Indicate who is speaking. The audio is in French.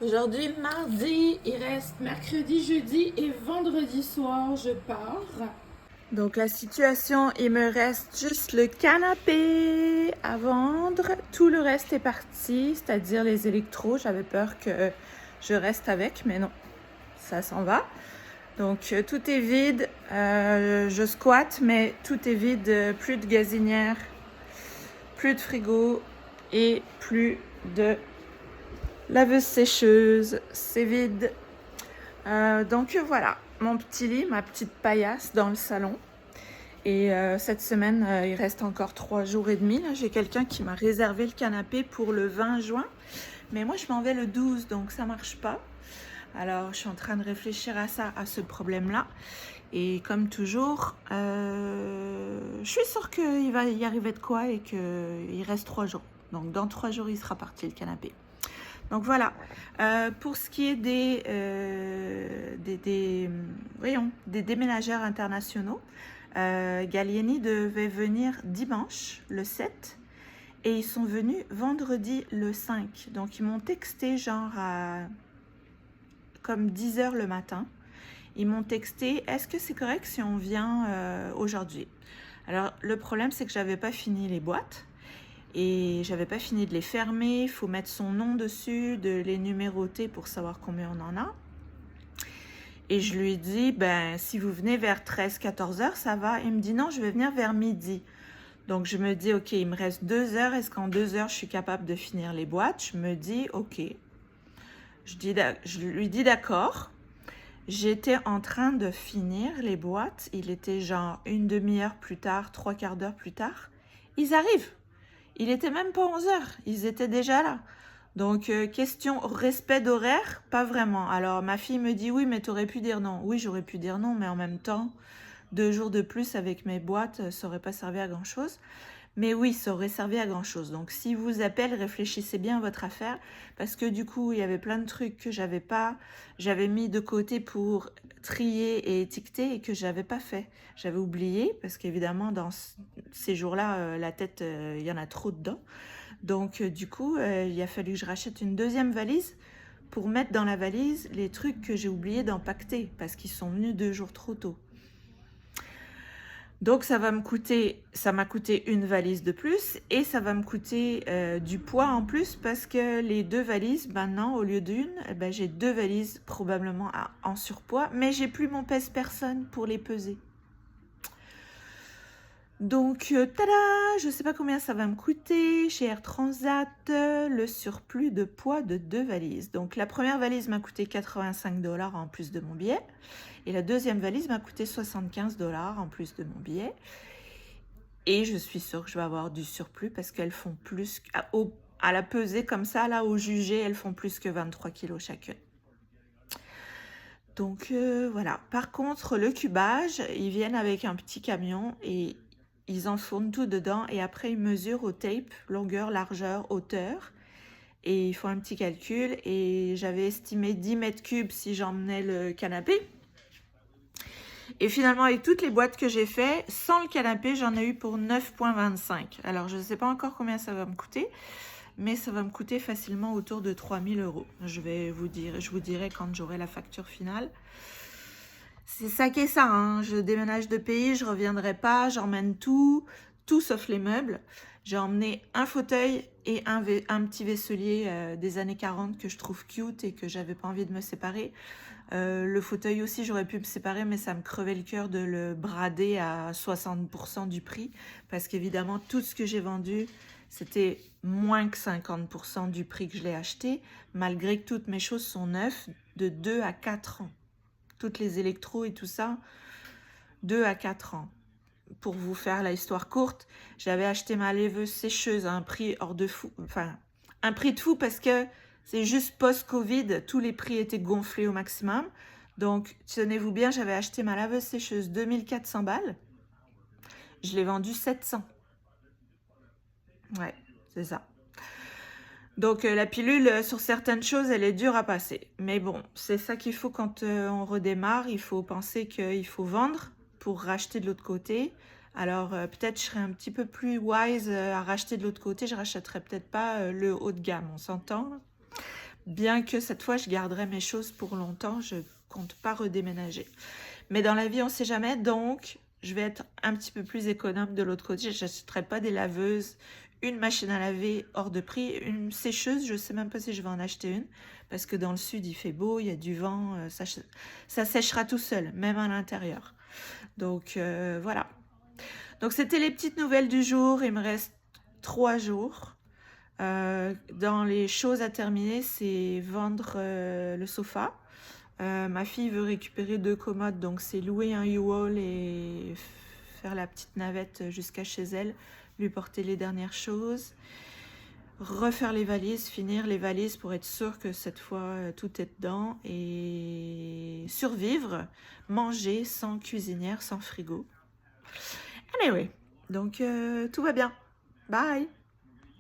Speaker 1: Aujourd'hui, mardi, il reste mercredi, jeudi et vendredi soir, je pars. Donc la situation, il me reste juste le canapé à vendre. Tout le reste est parti, c'est-à-dire les électros. J'avais peur que je reste avec, mais non, ça s'en va. Donc tout est vide. Je squatte, mais tout est vide. Plus de gazinière, plus de frigo et plus de laveuse sécheuse. C'est vide. Donc voilà, mon petit lit, ma petite paillasse dans le salon. Et cette semaine, il reste encore 3 jours et demi. Là, j'ai quelqu'un qui m'a réservé le canapé pour le 20 juin. Mais moi, je m'en vais le 12, donc ça marche pas. Alors, je suis en train de réfléchir à ça, à ce problème-là. Et comme toujours, je suis sûre qu'il va y arriver de quoi et qu'il reste 3 jours. Donc, dans 3 jours, il sera parti le canapé. Donc voilà, pour ce qui est des déménageurs internationaux, Gallieni devait venir dimanche, le 7, et ils sont venus vendredi, le 5. Donc ils m'ont texté genre à comme 10 heures le matin. Ils m'ont texté, est-ce que c'est correct si on vient aujourd'hui? Alors le problème, c'est que j'avais pas fini les boîtes. Et j'avais pas fini de les fermer, il faut mettre son nom dessus, de les numéroter pour savoir combien on en a. Et je lui dis, ben si vous venez vers 13-14 heures, ça va. Il me dit non, je vais venir vers midi. Donc je me dis, ok, il me reste 2 heures, est-ce qu'en 2 heures je suis capable de finir les boîtes? Je me dis, ok. Je lui dis d'accord. J'étais en train de finir les boîtes, il était genre une demi-heure plus tard, 3/4 d'heure plus tard. Ils arrivent. Il était même pas 11 heures, ils étaient déjà là. Donc, question respect d'horaire, pas vraiment. Alors, ma fille me dit, oui, mais t'aurais pu dire non. Oui, j'aurais pu dire non, mais en même temps, 2 jours de plus avec mes boîtes, ça aurait pas servi à grand-chose. Mais oui, ça aurait servi à grand-chose. Donc, si vous appelle, réfléchissez bien à votre affaire, parce que du coup, il y avait plein de trucs que j'avais mis de côté pour trier et étiqueter et que j'avais pas fait. J'avais oublié, parce qu'évidemment, dans ces jours-là, la tête, il y en a trop dedans. Donc, du coup, il a fallu que je rachète une deuxième valise pour mettre dans la valise les trucs que j'ai oublié d'empaqueter, parce qu'ils sont venus 2 jours trop tôt. Donc ça m'a coûté une valise de plus et ça va me coûter du poids en plus parce que les 2 valises, maintenant au lieu d'une, j'ai 2 valises probablement en surpoids, mais j'ai plus mon pèse-personne pour les peser. Donc, tada, je sais pas combien ça va me coûter chez Air Transat, le surplus de poids de 2 valises. Donc la première valise m'a coûté 85 $ en plus de mon billet. Et la deuxième valise m'a coûté 75 $ en plus de mon billet. Et je suis sûre que je vais avoir du surplus parce qu'elles font plus, à la pesée comme ça, là, au jugé, elles font plus que 23 kilos chacune. Donc voilà. Par contre, le cubage, ils viennent avec un petit camion et ils enfournent tout dedans et après ils mesurent au tape, longueur, largeur, hauteur. Et ils font un petit calcul et j'avais estimé 10 mètres cubes si j'emmenais le canapé. Et finalement, avec toutes les boîtes que j'ai fait, sans le canapé, j'en ai eu pour 9,25 €. Alors, je ne sais pas encore combien ça va me coûter, mais ça va me coûter facilement autour de 3 000 €. Je vous dirai quand j'aurai la facture finale. C'est ça qui est ça, hein. Je déménage de pays, je reviendrai pas, j'emmène tout sauf les meubles. J'ai emmené un fauteuil et un petit vaisselier des années 40 que je trouve cute et que j'avais pas envie de me séparer. Le fauteuil aussi, j'aurais pu me séparer, mais ça me crevait le cœur de le brader à 60% du prix. Parce qu'évidemment, tout ce que j'ai vendu, c'était moins que 50% du prix que je l'ai acheté, malgré que toutes mes choses sont neuves de 2 à 4 ans. Toutes les électros et tout ça, 2 à 4 ans. Pour vous faire la histoire courte, j'avais acheté ma laveuse sécheuse à un prix hors de fou. Enfin, un prix de fou parce que c'est juste post-Covid, tous les prix étaient gonflés au maximum. Donc, tenez-vous bien, j'avais acheté ma laveuse sécheuse 2400 balles. Je l'ai vendue 700. Ouais, c'est ça. Donc, la pilule, sur certaines choses, elle est dure à passer. Mais bon, c'est ça qu'il faut quand on redémarre. Il faut penser qu'il faut vendre pour racheter de l'autre côté. Alors, peut-être je serais un petit peu plus wise à racheter de l'autre côté. Je rachèterais peut-être pas le haut de gamme, on s'entend. Bien que cette fois, je garderai mes choses pour longtemps, je compte pas redéménager. Mais dans la vie, on sait jamais, donc je vais être un petit peu plus économe de l'autre côté. Je n'achèterai pas des laveuses, une machine à laver hors de prix, une sécheuse, je sais même pas si je vais en acheter une, parce que dans le sud, il fait beau, il y a du vent, ça séchera tout seul, même à l'intérieur. Donc voilà. Donc c'était les petites nouvelles du jour, il me reste 3 jours. Dans les choses à terminer, c'est vendre le sofa. Ma fille veut récupérer 2 commodes, donc c'est louer un U-Haul et faire la petite navette jusqu'à chez elle, lui porter les dernières choses, refaire les valises, finir les valises pour être sûr que cette fois tout est dedans et survivre, manger sans cuisinière, sans frigo. Anyway, donc tout va bien. Bye!